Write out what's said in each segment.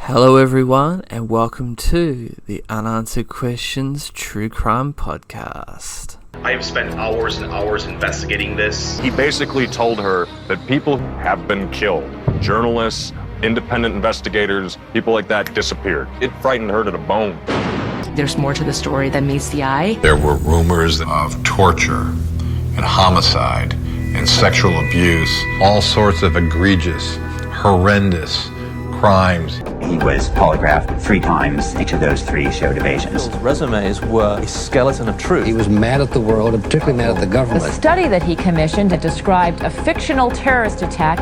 Hello everyone, and welcome to the Unanswered Questions True Crime Podcast. I have spent hours and hours investigating this. He basically told her that people have been killed. Journalists, independent investigators, people like that disappeared. It frightened her to the bone. There's more to the story than meets the eye. There were rumors of torture and homicide and sexual abuse, all sorts of egregious, horrendous crimes. He was polygraphed 3 times. Each of those 3 showed evasions. His resumes were a skeleton of truth. He was mad at the world, and particularly mad at the government. The study that he commissioned described a fictional terrorist attack.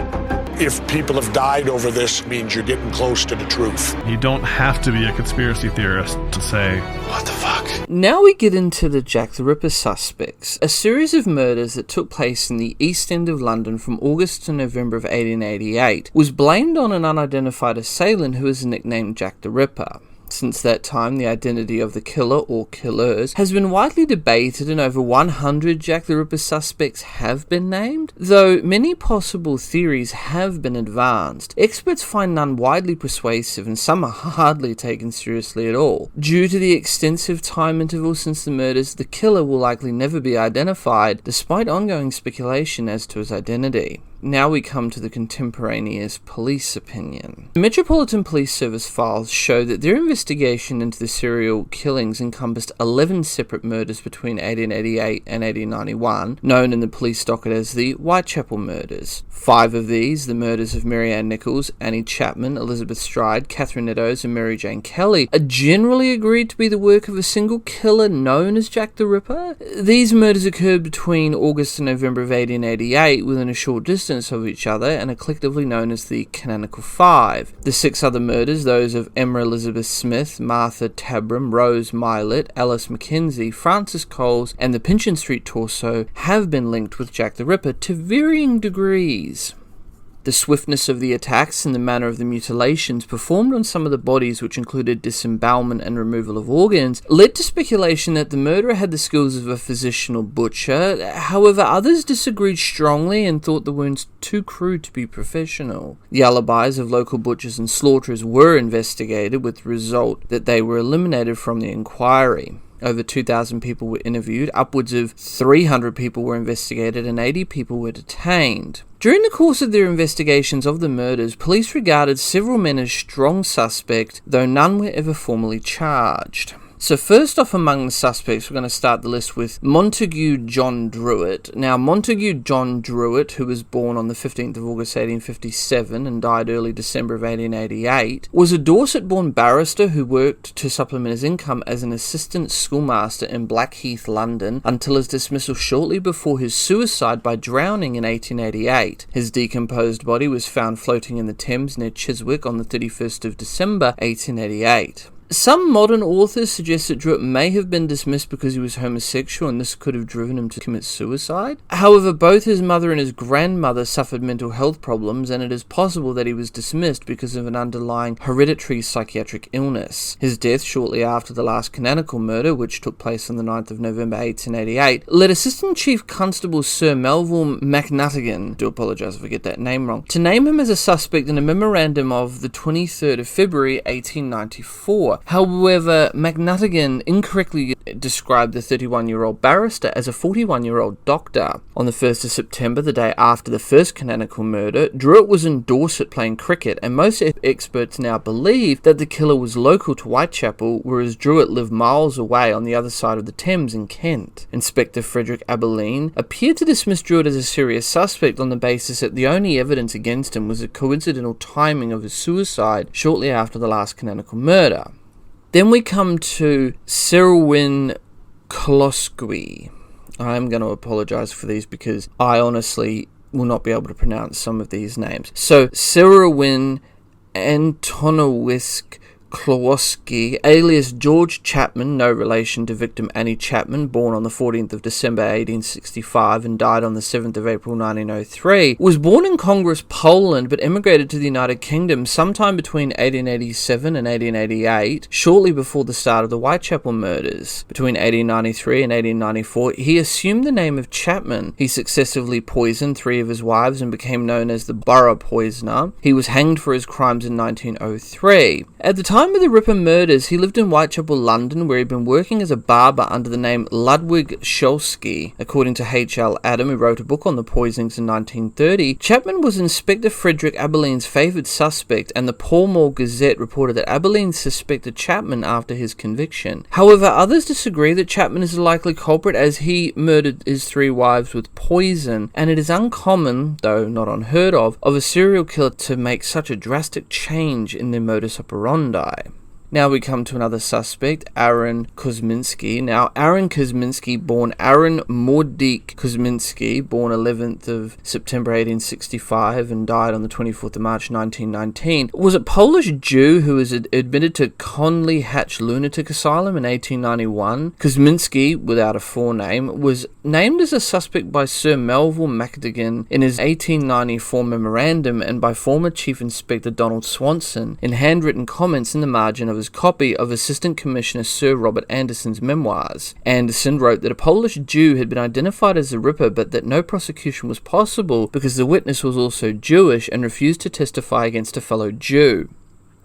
If people have died over this, it means you're getting close to the truth. You don't have to be a conspiracy theorist to say, what the fuck? Now we get into the Jack the Ripper suspects, a series of murders that took place in the East End of London from August to November of 1888, was blamed on an unidentified assailant who is nicknamed Jack the Ripper. Since that time, the identity of the killer or killers has been widely debated, and over 100 Jack the Ripper suspects have been named. Though many possible theories have been advanced, experts find none widely persuasive, and some are hardly taken seriously at all. Due to the extensive time interval since the murders, the killer will likely never be identified, despite ongoing speculation as to his identity. Now we come to the contemporaneous police opinion. The Metropolitan Police Service files show that their investigation into the serial killings encompassed 11 separate murders between 1888 and 1891, known in the police docket as the Whitechapel murders. 5 of these, the murders of Mary Ann Nichols, Annie Chapman, Elizabeth Stride, Catherine Eddowes, and Mary Jane Kelly, are generally agreed to be the work of a single killer known as Jack the Ripper. These murders occurred between August and November of 1888, within a short distance of each other, and are collectively known as the Canonical Five. The 6 other murders, those of Emma Elizabeth Smith, Martha Tabram, Rose Mylett, Alice Mackenzie, Frances Coles, and the Pinchin Street torso, have been linked with Jack the Ripper to varying degrees. The swiftness of the attacks and the manner of the mutilations performed on some of the bodies, which included disembowelment and removal of organs, led to speculation that the murderer had the skills of a physician or butcher. However, others disagreed strongly and thought the wounds too crude to be professional. The alibis of local butchers and slaughterers were investigated, with the result that they were eliminated from the inquiry. Over 2,000 people were interviewed, upwards of 300 people were investigated, and 80 people were detained. During the course of their investigations of the murders, police regarded several men as strong suspects, though none were ever formally charged. So first off among the suspects, we're going to start the list with Montague John Druitt. Now, Montague John Druitt, who was born on the 15th of August 1857 and died early December of 1888, was a Dorset-born barrister who worked to supplement his income as an assistant schoolmaster in Blackheath, London, until his dismissal shortly before his suicide by drowning in 1888. His decomposed body was found floating in the Thames near Chiswick on the 31st of December 1888. Some modern authors suggest that Druitt may have been dismissed because he was homosexual, and this could have driven him to commit suicide. However, both his mother and his grandmother suffered mental health problems, and it is possible that he was dismissed because of an underlying hereditary psychiatric illness. His death shortly after the last canonical murder, which took place on the 9th of November 1888, led Assistant Chief Constable Sir Melville McNuttigan, do apologise if I get that name wrong, to name him as a suspect in a memorandum of the 23rd of February 1894. However, McNuttigan incorrectly described the 31-year-old barrister as a 41-year-old doctor. On the 1st of September, the day after the first canonical murder, Druitt was in Dorset playing cricket, and most experts now believe that the killer was local to Whitechapel, whereas Druitt lived miles away on the other side of the Thames in Kent. Inspector Frederick Aberline appeared to dismiss Druitt as a serious suspect on the basis that the only evidence against him was the coincidental timing of his suicide shortly after the last canonical murder. Then we come to Selwyn Kolosky. I'm going to apologise for these because I honestly will not be able to pronounce some of these names. So, Selwyn Antonowisk Klowoski, alias George Chapman, no relation to victim Annie Chapman, born on the 14th of December 1865 and died on the 7th of April 1903, was born in Congress, Poland, but emigrated to the United Kingdom sometime between 1887 and 1888, shortly before the start of the Whitechapel murders. Between 1893 and 1894, he assumed the name of Chapman. He successively poisoned 3 of his wives and became known as the Borough Poisoner. He was hanged for his crimes in 1903. At the time of the Ripper murders, he lived in Whitechapel, London, where he'd been working as a barber under the name Ludwig Scholsky. According to H.L. Adam, who wrote a book on the poisonings in 1930, Chapman was Inspector Frederick Aberline's favoured suspect, and the Pall Mall Gazette reported that Aberline suspected Chapman after his conviction. However, others disagree that Chapman is a likely culprit, as he murdered his 3 wives with poison, and it is uncommon, though not unheard of a serial killer to make such a drastic change in their modus operandi. Now we come to another suspect, Aaron Kosminski. Now, Aaron Kosminski, born Aaron Mordik Kosminski, born 11th of September 1865 and died on the 24th of March 1919, was a Polish Jew who was admitted to Conley Hatch Lunatic Asylum in 1891. Kosminski, without a forename, was named as a suspect by Sir Melville Macdigan in his 1894 memorandum and by former Chief Inspector Donald Swanson in handwritten comments in the margin of his copy of Assistant Commissioner Sir Robert Anderson's memoirs. Anderson wrote that a Polish Jew had been identified as the Ripper, but that no prosecution was possible because the witness was also Jewish and refused to testify against a fellow Jew.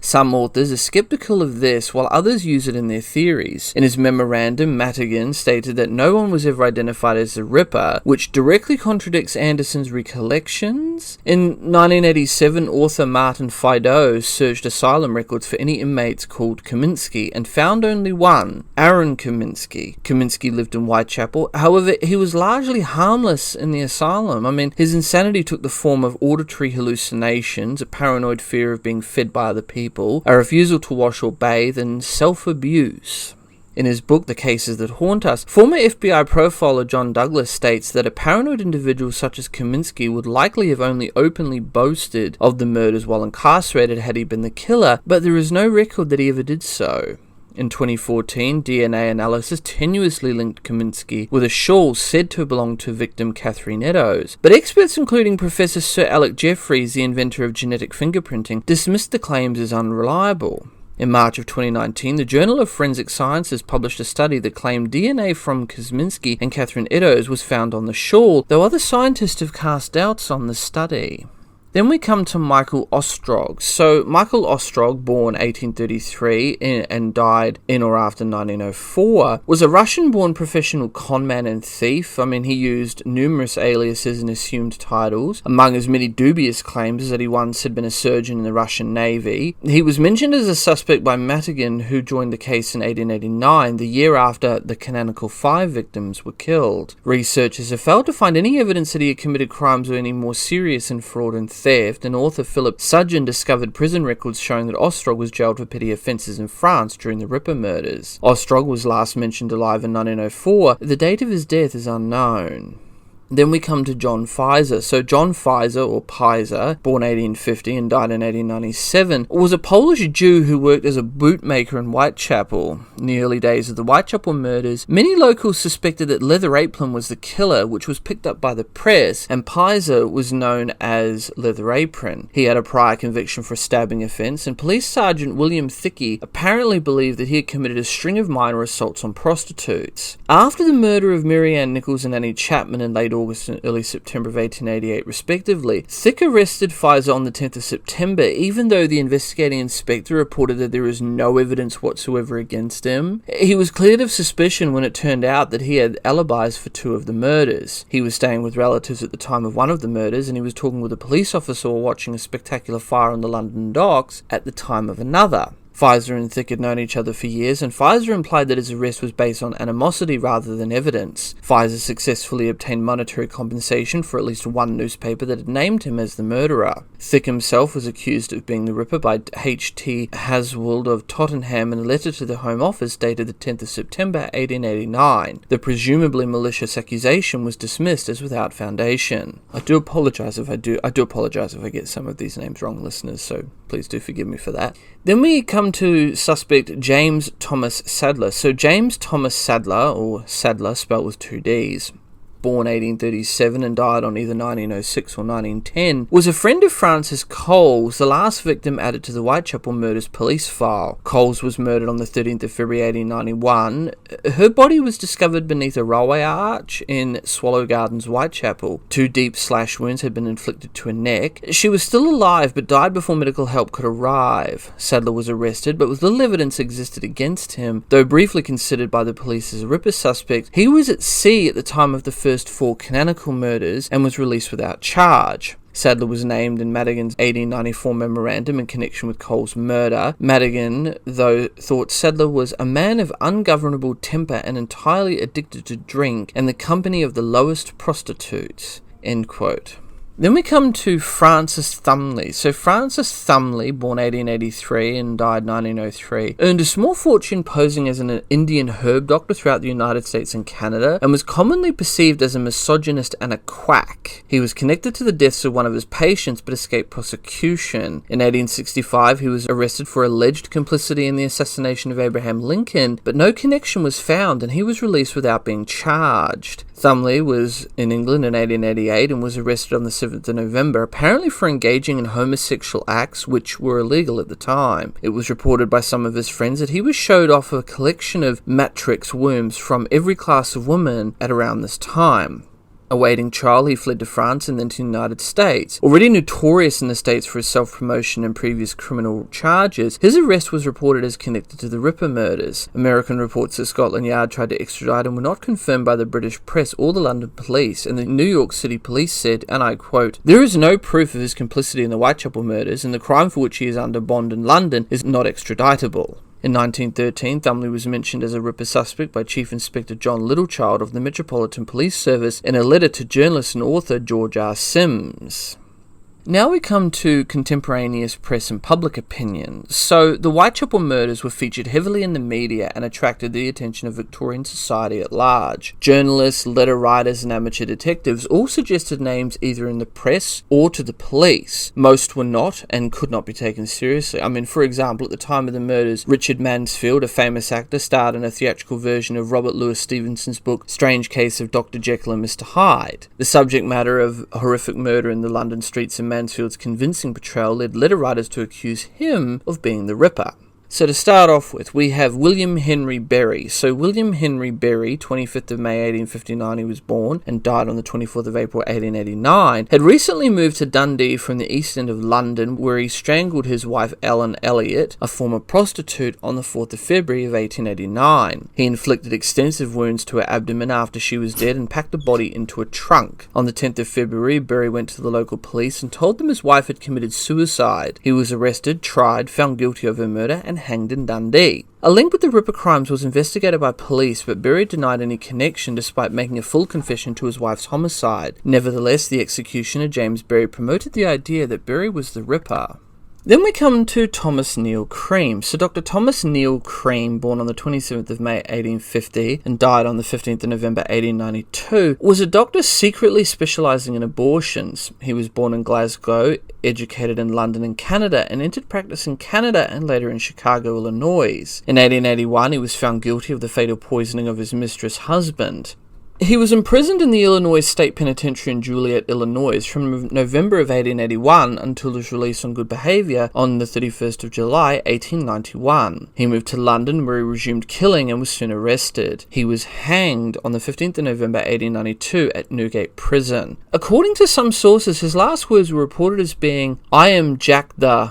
Some authors are skeptical of this, while others use it in their theories. In his memorandum, Madigan stated that no one was ever identified as the Ripper, which directly contradicts Anderson's recollections. In 1987, author Martin Fido searched asylum records for any inmates called Kaminsky and found only one, Aaron Kaminsky. Kaminsky lived in Whitechapel. However, he was largely harmless in the asylum. His insanity took the form of auditory hallucinations, a paranoid fear of being fed by other people, a refusal to wash or bathe, and self-abuse. In his book, The Cases That Haunt Us, former FBI profiler John Douglas states that a paranoid individual such as Kaminsky would likely have only openly boasted of the murders while incarcerated had he been the killer, but there is no record that he ever did so. In 2014, DNA analysis tenuously linked Kaminsky with a shawl said to belong to victim Catherine Eddowes, but experts including Professor Sir Alec Jeffreys, the inventor of genetic fingerprinting, dismissed the claims as unreliable. In March of 2019, the Journal of Forensic Sciences published a study that claimed DNA from Kaminsky and Catherine Eddowes was found on the shawl, though other scientists have cast doubts on the study. Then we come to Michael Ostrog. So Michael Ostrog, born 1833 and died in or after 1904, was a Russian-born professional conman and thief. He used numerous aliases and assumed titles. Among his many dubious claims is that he once had been a surgeon in the Russian Navy. He was mentioned as a suspect by Madigan, who joined the case in 1889, the year after the canonical 5 victims were killed. Researchers have failed to find any evidence that he had committed crimes or any more serious than fraud and theft, and author Philip Sudgeon discovered prison records showing that Ostrog was jailed for petty offences in France during the Ripper murders. Ostrog was last mentioned alive in 1904. The date of his death is unknown. Then we come to John Pfizer. So John Pfizer, or Pizer, born 1850 and died in 1897, was a Polish Jew who worked as a bootmaker in Whitechapel. In the early days of the Whitechapel murders, many locals suspected that Leather Apron was the killer, which was picked up by the press, and Pizer was known as Leather Apron. He had a prior conviction for a stabbing offence, and Police Sergeant William Thickey apparently believed that he had committed a string of minor assaults on prostitutes. After the murder of Mary Ann Nichols and Annie Chapman in late August and early September of 1888 respectively, Thick arrested Pfizer on the 10th of September, even though the investigating inspector reported that there is no evidence whatsoever against him. He was cleared of suspicion when it turned out that he had alibis for 2 of the murders. He was staying with relatives at the time of one of the murders, and he was talking with a police officer while watching a spectacular fire on the London docks at the time of another. Pfizer and Thick had known each other for years, and Pfizer implied that his arrest was based on animosity rather than evidence. Pfizer successfully obtained monetary compensation for at least one newspaper that had named him as the murderer. Thick himself was accused of being the Ripper by H.T. Haswold of Tottenham in a letter to the Home Office dated the 10th of September 1889. The presumably malicious accusation was dismissed as without foundation. I do apologise if I get some of these names wrong, listeners, so please do forgive me for that. Then we come come to suspect James Thomas Sadler. So James Thomas Sadler, or Sadler spelled with 2 Ds, born 1837 and died on either 1906 or 1910, was a friend of Frances Coles, the last victim added to the Whitechapel murders police file. Coles was murdered on the 13th of February 1891. Her body was discovered beneath a railway arch in Swallow Gardens, Whitechapel. 2 deep slash wounds had been inflicted to her neck. She was still alive but died before medical help could arrive. Sadler was arrested, but with little evidence existed against him. Though briefly considered by the police as a Ripper suspect, he was at sea at the time of the first 4 canonical murders and was released without charge. Sadler was named in Madigan's 1894 memorandum in connection with Cole's murder. Madigan, though, thought Sadler was a man of ungovernable temper and entirely addicted to drink and the company of the lowest prostitutes. End quote. Then we come to Francis Thumley. So Francis Thumley, born 1883 and died 1903, earned a small fortune posing as an Indian herb doctor throughout the United States and Canada, and was commonly perceived as a misogynist and a quack. He was connected to the deaths of one of his patients but escaped prosecution. In 1865, he was arrested for alleged complicity in the assassination of Abraham Lincoln, but no connection was found and he was released without being charged. Thumley was in England in 1888 and was arrested on the 7th of November, apparently for engaging in homosexual acts which were illegal at the time. It was reported by some of his friends that he was showed off a collection of matrix wombs from every class of woman at around this time. Awaiting trial, he fled to France and then to the United States. Already notorious in the States for his self-promotion and previous criminal charges, his arrest was reported as connected to the Ripper murders. American reports that Scotland Yard tried to extradite him were not confirmed by the British press or the London police, and the New York City police said, and I quote, "There is no proof of his complicity in the Whitechapel murders, and the crime for which he is under bond in London is not extraditable." In 1913, Thumley was mentioned as a Ripper suspect by Chief Inspector John Littlechild of the Metropolitan Police Service in a letter to journalist and author George R. Sims. Now we come to contemporaneous press and public opinion. So, the Whitechapel murders were featured heavily in the media and attracted the attention of Victorian society at large. Journalists, letter writers, and amateur detectives all suggested names either in the press or to the police. Most were not and could not be taken seriously. I mean, for example, at the time of the murders, Richard Mansfield, a famous actor, starred in a theatrical version of Robert Louis Stevenson's book Strange Case of Dr. Jekyll and Mr. Hyde. The subject matter of horrific murder in the London streets and Mansfield's convincing portrayal led letter writers to accuse him of being the Ripper. So to start off with, we have William Henry Berry. So William Henry Berry, 25th of May 1859 he was born and died on the 24th of April 1889, had recently moved to Dundee from the east end of London, where he strangled his wife Ellen Elliot, a former prostitute, on the 4th of February of 1889. He inflicted extensive wounds to her abdomen after she was dead and packed the body into a trunk. On the 10th of February, Berry went to the local police and told them his wife had committed suicide. He was arrested, tried, found guilty of her murder, and hanged in Dundee. A link with the Ripper crimes was investigated by police, but Berry denied any connection despite making a full confession to his wife's homicide. Nevertheless, the executioner James Berry promoted the idea that Berry was the Ripper. Then we come to Thomas Neil Cream. So Dr. Thomas Neil Cream, born on the 27th of May 1850 and died on the 15th of November 1892, was a doctor secretly specialising in abortions. He was born in Glasgow, educated in London and Canada, and entered practice in Canada and later in Chicago, Illinois. In 1881, he was found guilty of the fatal poisoning of his mistress' husband. He was imprisoned in the Illinois State Penitentiary in Joliet, Illinois from November of 1881 until his release on good behaviour on the 31st of July 1891. He moved to London where he resumed killing and was soon arrested. He was hanged on the 15th of November 1892 at Newgate Prison. According to some sources, his last words were reported as being, "I am Jack the..."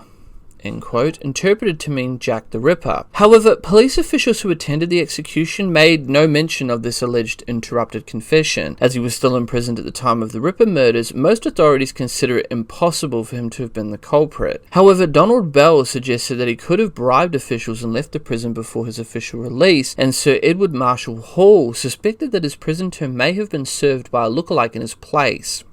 end quote, interpreted to mean Jack the Ripper. However, police officials who attended the execution made no mention of this alleged interrupted confession. As he was still imprisoned at the time of the Ripper murders, most authorities consider it impossible for him to have been the culprit. However, Donald Bell suggested that he could have bribed officials and left the prison before his official release, and Sir Edward Marshall Hall suspected that his prison term may have been served by a lookalike in his place.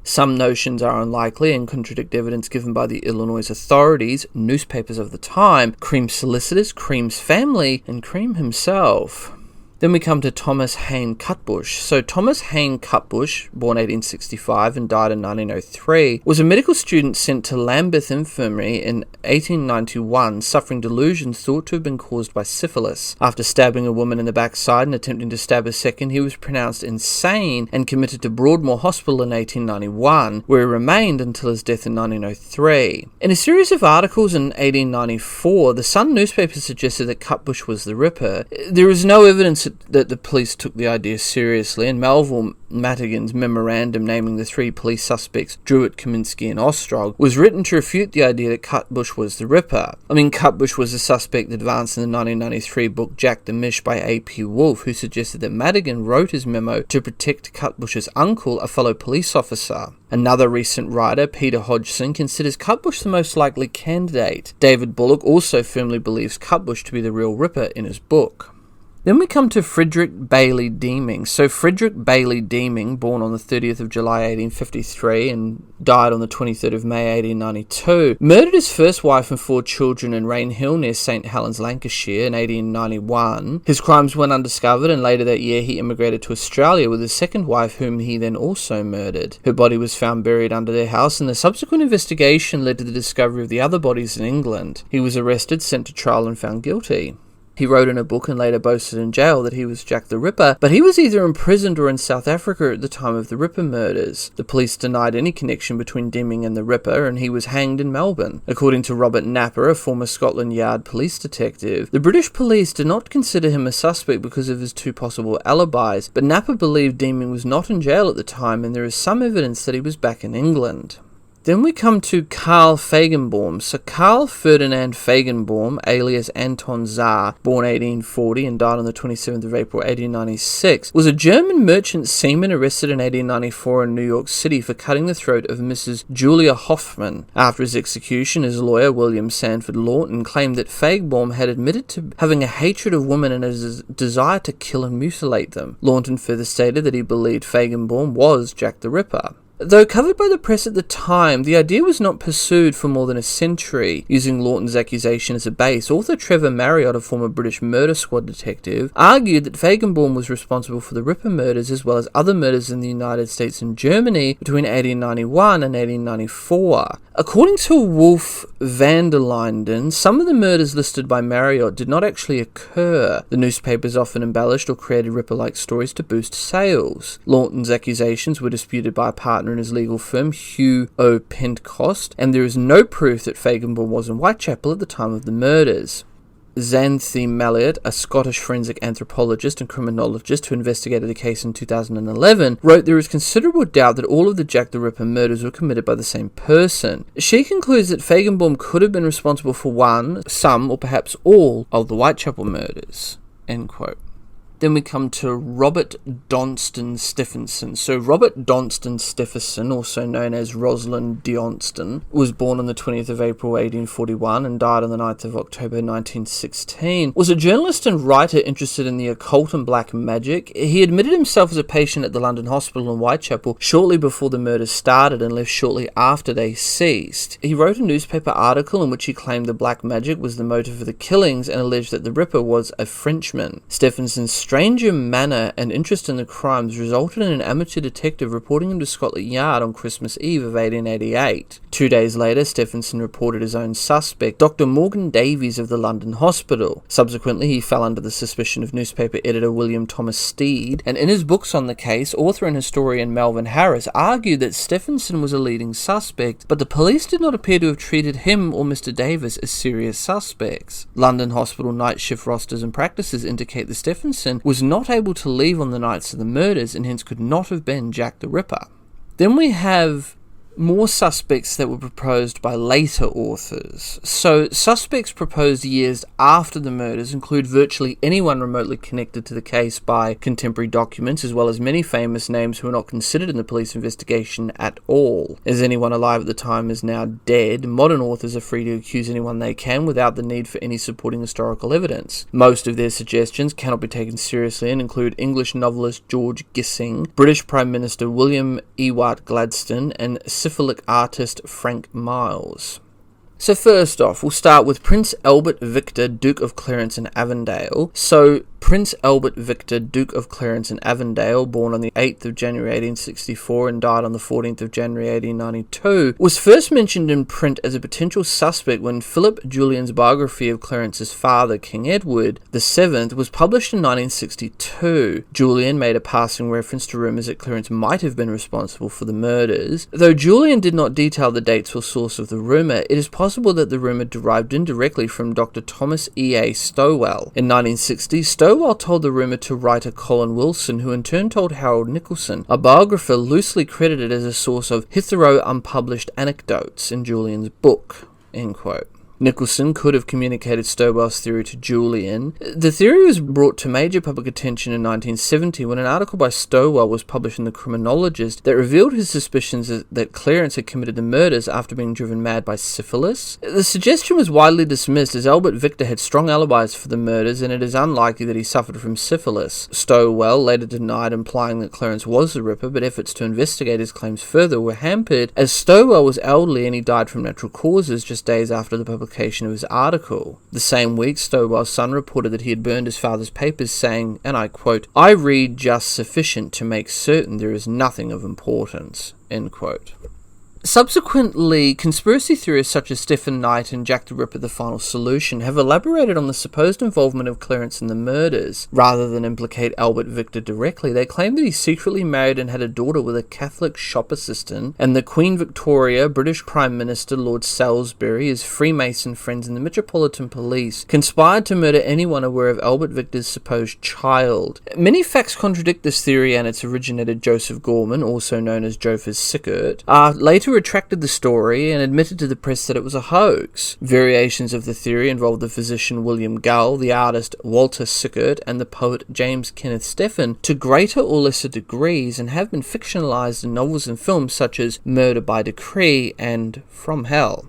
Some notions are unlikely and contradict evidence given by the Illinois authorities, newspapers of the time, Cream's solicitors, Cream's family, and Cream himself. Then we come to Thomas Hayne Cutbush. So Thomas Hayne Cutbush, born 1865 and died in 1903, was a medical student sent to Lambeth Infirmary in 1891, suffering delusions thought to have been caused by syphilis. After stabbing a woman in the backside and attempting to stab a second, he was pronounced insane and committed to Broadmoor Hospital in 1891, where he remained until his death in 1903. In a series of articles in 1894, the Sun newspaper suggested that Cutbush was the Ripper. There is no evidence that the police took the idea seriously, and Melville Madigan's memorandum naming the three police suspects, Druitt, Kaminsky and Ostrog, was written to refute the idea that Cutbush was the Ripper. Cutbush was a suspect advanced in the 1993 book Jack the Mish by A.P. Wolfe, who suggested that Madigan wrote his memo to protect Cutbush's uncle, a fellow police officer. Another recent writer, Peter Hodgson, considers Cutbush the most likely candidate. David Bullock also firmly believes Cutbush to be the real Ripper in his book. Then we come to Frederick Bailey Deeming. So Frederick Bailey Deeming, born on the 30th of July 1853 and died on the 23rd of May 1892, murdered his first wife and 4 children in Rainhill near St Helens, Lancashire in 1891. His crimes went undiscovered, and later that year he immigrated to Australia with his second wife, whom he then also murdered. Her body was found buried under their house, and the subsequent investigation led to the discovery of the other bodies in England. He was arrested, sent to trial and found guilty. He wrote in a book and later boasted in jail that he was Jack the Ripper, but he was either imprisoned or in South Africa at the time of the Ripper murders. The police denied any connection between Deeming and the Ripper, and he was hanged in Melbourne. According to Robert Napper, a former Scotland Yard police detective, the British police did not consider him a suspect because of his 2 possible alibis, but Napper believed Deeming was not in jail at the time, and there is some evidence that he was back in England. Then we come to Karl Feigenbaum. So Karl Ferdinand Feigenbaum, alias Anton Czar, born 1840 and died on the 27th of April 1896, was a German merchant seaman arrested in 1894 in New York City for cutting the throat of Mrs. Julia Hoffman. After his execution, his lawyer, William Sanford Lawton, claimed that Feigenbaum had admitted to having a hatred of women and a desire to kill and mutilate them. Lawton further stated that he believed Feigenbaum was Jack the Ripper. Though covered by the press at the time, the idea was not pursued for more than a century. Using Lawton's accusation as a base, author Trevor Marriott, a former British murder squad detective, argued that Feigenbaum was responsible for the Ripper murders as well as other murders in the United States and Germany between 1891 and 1894. According to Wolf van der Linden, some of the murders listed by Marriott did not actually occur. The newspapers often embellished or created Ripper-like stories to boost sales. Lawton's accusations were disputed by a partner in his legal firm, Hugh O. Pentecost, and there is no proof that Feigenbaum was in Whitechapel at the time of the murders. Xanthi Malliot, a Scottish forensic anthropologist and criminologist who investigated the case in 2011, wrote there is considerable doubt that all of the Jack the Ripper murders were committed by the same person. She concludes that Feigenbaum could have been responsible for one, some, or perhaps all of the Whitechapel murders. End quote. Then we come to Robert Donston Stephenson. So Robert Donston Stephenson, also known as Rosalind Donston, was born on the 20th of April 1841 and died on the 9th of October 1916, was a journalist and writer interested in the occult and black magic. He admitted himself as a patient at the London Hospital in Whitechapel shortly before the murders started and left shortly after they ceased. He wrote a newspaper article in which he claimed the black magic was the motive for the killings and alleged that the Ripper was a Frenchman. Stephenson's stranger manner and interest in the crimes resulted in an amateur detective reporting him to Scotland Yard on Christmas Eve of 1888. 2 days later, Stephenson reported his own suspect, Dr. Morgan Davies of the London Hospital. Subsequently, he fell under the suspicion of newspaper editor William Thomas Stead, and in his books on the case, author and historian Melvin Harris argued that Stephenson was a leading suspect, but the police did not appear to have treated him or Mr. Davis as serious suspects. London Hospital night shift rosters and practices indicate that Stephenson was not able to leave on the nights of the murders and hence could not have been Jack the Ripper. Then we have more suspects that were proposed by later authors. So, suspects proposed years after the murders include virtually anyone remotely connected to the case by contemporary documents, as well as many famous names who are not considered in the police investigation at all. As anyone alive at the time is now dead, modern authors are free to accuse anyone they can without the need for any supporting historical evidence. Most of their suggestions cannot be taken seriously and include English novelist George Gissing, British Prime Minister William Ewart Gladstone, and syphilitic artist Frank Miles. So first off, we'll start with Prince Albert Victor, Duke of Clarence and Avondale. Prince Albert Victor, Duke of Clarence and Avondale, born on the 8th of January 1864 and died on the 14th of January 1892, was first mentioned in print as a potential suspect when Philip Julian's biography of Clarence's father, King Edward VII, was published in 1962. Julian made a passing reference to rumours that Clarence might have been responsible for the murders. Though Julian did not detail the dates or source of the rumour, it is possible that the rumour derived indirectly from Dr. Thomas E.A. Stowell. In 1960, Stowell told the rumour to writer Colin Wilson, who in turn told Harold Nicholson, a biographer loosely credited as a source of hitherto unpublished anecdotes in Julian's book. End quote. Nicholson could have communicated Stowell's theory to Julian. The theory was brought to major public attention in 1970 when an article by Stowell was published in The Criminologist that revealed his suspicions that Clarence had committed the murders after being driven mad by syphilis. The suggestion was widely dismissed as Albert Victor had strong alibis for the murders and it is unlikely that he suffered from syphilis. Stowell later denied implying that Clarence was the Ripper, but efforts to investigate his claims further were hampered as Stowell was elderly and he died from natural causes just days after the publication of his article. The same week, Stowell's son reported that he had burned his father's papers, saying, and I quote, "I read just sufficient to make certain there is nothing of importance." End quote. Subsequently, conspiracy theorists such as Stephen Knight and Jack the Ripper the Final Solution have elaborated on the supposed involvement of Clarence in the murders. Rather than implicate Albert Victor directly, they claim that he secretly married and had a daughter with a Catholic shop assistant, and that Queen Victoria, British Prime Minister Lord Salisbury, his Freemason friends and the Metropolitan Police conspired to murder anyone aware of Albert Victor's supposed child. Many facts contradict this theory, and its originator Joseph Gorman, also known as Joseph Sickert, later retracted the story and admitted to the press that it was a hoax. Variations of the theory involved the physician William Gull, the artist Walter Sickert, and the poet James Kenneth Stephan to greater or lesser degrees, and have been fictionalized in novels and films such as Murder by Decree and From Hell.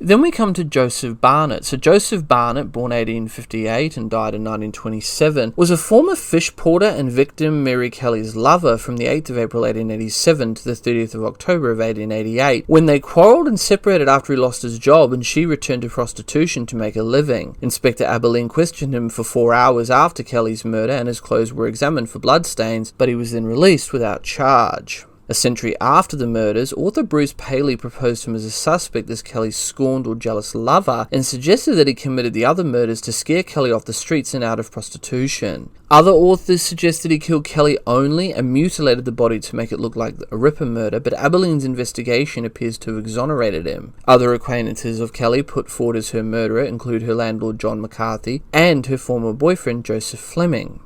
Then we come to Joseph Barnett. So Joseph Barnett, born 1858 and died in 1927, was a former fish porter and victim Mary Kelly's lover from the 8th of April 1887 to the 30th of October of 1888, when they quarrelled and separated after he lost his job and she returned to prostitution to make a living. Inspector Aberline questioned him for 4 hours after Kelly's murder and his clothes were examined for bloodstains, but he was then released without charge. A century after the murders, author Bruce Paley proposed him as a suspect as Kelly's scorned or jealous lover and suggested that he committed the other murders to scare Kelly off the streets and out of prostitution. Other authors suggested he killed Kelly only and mutilated the body to make it look like a Ripper murder, but Aberline's investigation appears to have exonerated him. Other acquaintances of Kelly put forward as her murderer include her landlord John McCarthy and her former boyfriend Joseph Fleming.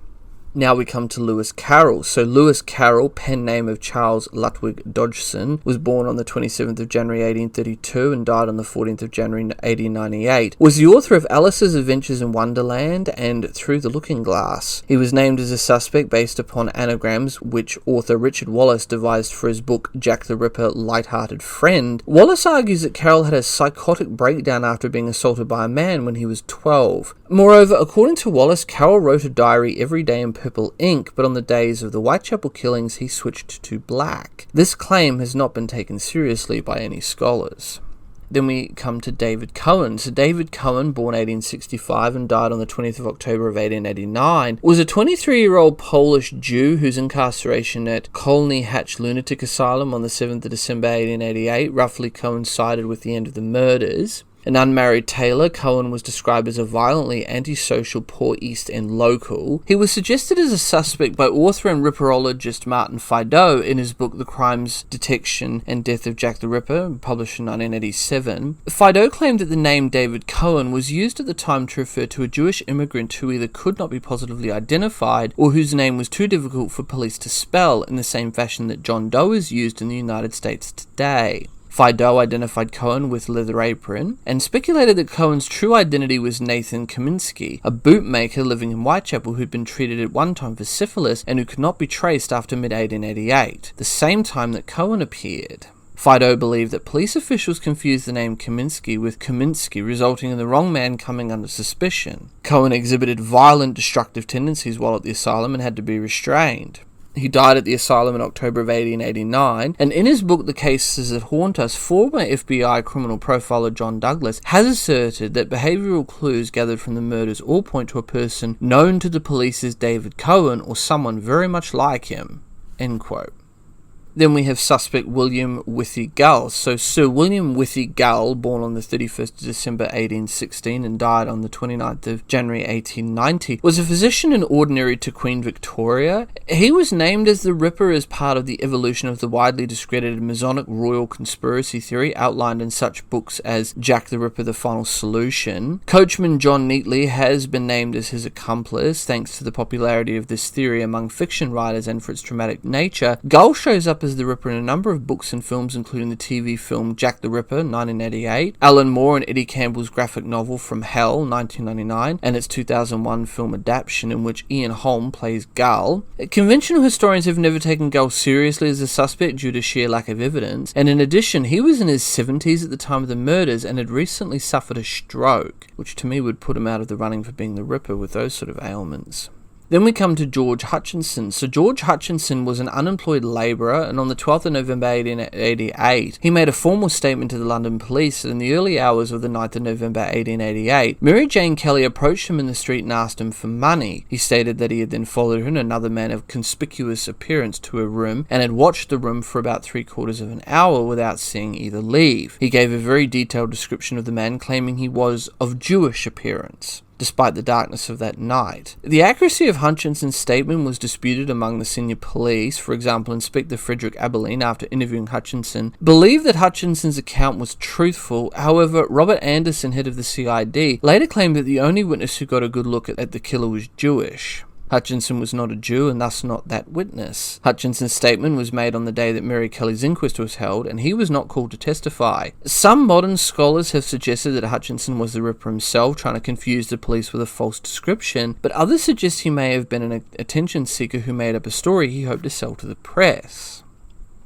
Now we come to Lewis Carroll. So Lewis Carroll, pen name of Charles Lutwig Dodgson, was born on the 27th of January 1832 and died on the 14th of January 1898, was the author of Alice's Adventures in Wonderland and Through the Looking Glass. He was named as a suspect based upon anagrams which author Richard Wallace devised for his book Jack the Ripper, Light-Hearted Friend. Wallace argues that Carroll had a psychotic breakdown after being assaulted by a man when he was 12. Moreover, according to Wallace, Carroll wrote a diary every day in purple ink, but on the days of the Whitechapel killings he switched to black. This claim has not been taken seriously by any scholars. Then we come to David Cohen. So David Cohen, born 1865 and died on the 20th of October of 1889, was a 23-year-old Polish Jew whose incarceration at Colney Hatch Lunatic Asylum on the 7th of December 1888 roughly coincided with the end of the murders. An unmarried tailor, Cohen was described as a violently antisocial poor East End local. He was suggested as a suspect by author and ripperologist Martin Fido in his book The Crimes, Detection and Death of Jack the Ripper, published in 1987. Fido claimed that the name David Cohen was used at the time to refer to a Jewish immigrant who either could not be positively identified or whose name was too difficult for police to spell, in the same fashion that John Doe is used in the United States today. Fido identified Cohen with Leather Apron and speculated that Cohen's true identity was Nathan Kaminsky, a bootmaker living in Whitechapel who'd been treated at one time for syphilis and who could not be traced after mid-1888, the same time that Cohen appeared. Fido believed that police officials confused the name Kaminsky with Kaminsky, resulting in the wrong man coming under suspicion. Cohen exhibited violent, destructive tendencies while at the asylum and had to be restrained. He died at the asylum in October of 1889, and in his book The Cases That Haunt Us, former FBI criminal profiler John Douglas has asserted that behavioural clues gathered from the murders all point to a person known to the police as David Cohen or someone very much like him. End quote. Then we have suspect William Withy Gull. So Sir William Withy Gull, born on the 31st of December 1816 and died on the 29th of January 1890, was a physician in ordinary to Queen Victoria. He was named as the Ripper as part of the evolution of the widely discredited Masonic royal conspiracy theory outlined in such books as Jack the Ripper, The Final Solution. Coachman John Neatley has been named as his accomplice, thanks to the popularity of this theory among fiction writers and for its dramatic nature. Gull shows up as the Ripper in a number of books and films, including the TV film Jack the Ripper, 1988, Alan Moore and Eddie Campbell's graphic novel From Hell, 1999, and its 2001 film adaptation in which Ian Holm plays Gull. Conventional historians have never taken Gull seriously as a suspect due to sheer lack of evidence, and in addition, he was in his 70s at the time of the murders and had recently suffered a stroke, which to me would put him out of the running for being the Ripper with those sort of ailments. Then we come to George Hutchinson. So George Hutchinson was an unemployed labourer, and on the 12th of November 1888, he made a formal statement to the London police that in the early hours of the 9th of November 1888, Mary Jane Kelly approached him in the street and asked him for money. He stated that he had then followed her and another man of conspicuous appearance to her room and had watched the room for about 3/4 of an hour without seeing either leave. He gave a very detailed description of the man, claiming he was of Jewish appearance, despite the darkness of that night. The accuracy of Hutchinson's statement was disputed among the senior police. For example, Inspector Frederick Aberline, after interviewing Hutchinson, believed that Hutchinson's account was truthful. However, Robert Anderson, head of the CID, later claimed that the only witness who got a good look at the killer was Jewish. Hutchinson was not a Jew and thus not that witness. Hutchinson's statement was made on the day that Mary Kelly's inquest was held, and he was not called to testify. Some modern scholars have suggested that Hutchinson was the Ripper himself, trying to confuse the police with a false description, but others suggest he may have been an attention seeker who made up a story he hoped to sell to the press.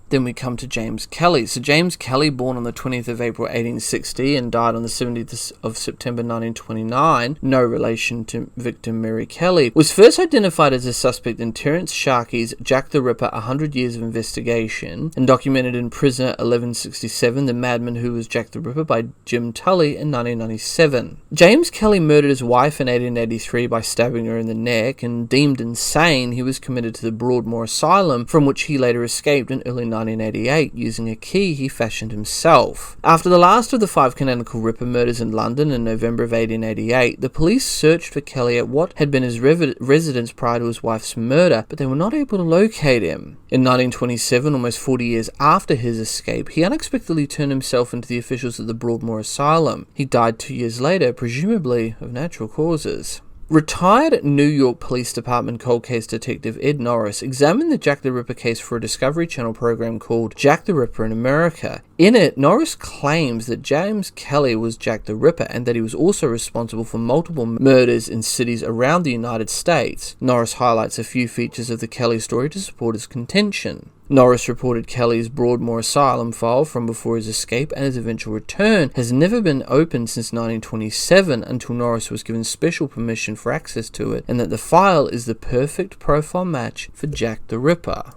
Then we come to James Kelly. So James Kelly, born on the 20th of April 1860 and died on the 17th of September 1929, no relation to victim Mary Kelly, was first identified as a suspect in Terence Sharkey's Jack the Ripper, 100 Years of Investigation, and documented in Prisoner 1167, The Madman Who Was Jack the Ripper by Jim Tully in 1997. James Kelly murdered his wife in 1883 by stabbing her in the neck, and deemed insane, he was committed to the Broadmoor Asylum, from which he later escaped in early 1988 using a key he fashioned himself. After the last of the 5 canonical Ripper murders in London in November of 1888, the police searched for Kelly at what had been his residence prior to his wife's murder, but they were not able to locate him. In 1927, almost 40 years after his escape, he unexpectedly turned himself into the officials at the Broadmoor Asylum. He died 2 years later, presumably of natural causes. Retired New York Police Department cold case detective Ed Norris examined the Jack the Ripper case for a Discovery Channel program called Jack the Ripper in America. In it, Norris claims that James Kelly was Jack the Ripper and that he was also responsible for multiple murders in cities around the United States. Norris highlights a few features of the Kelly story to support his contention. Norris reported Kelly's Broadmoor Asylum file from before his escape and his eventual return has never been opened since 1927 until Norris was given special permission for access to it, and that the file is the perfect profile match for Jack the Ripper.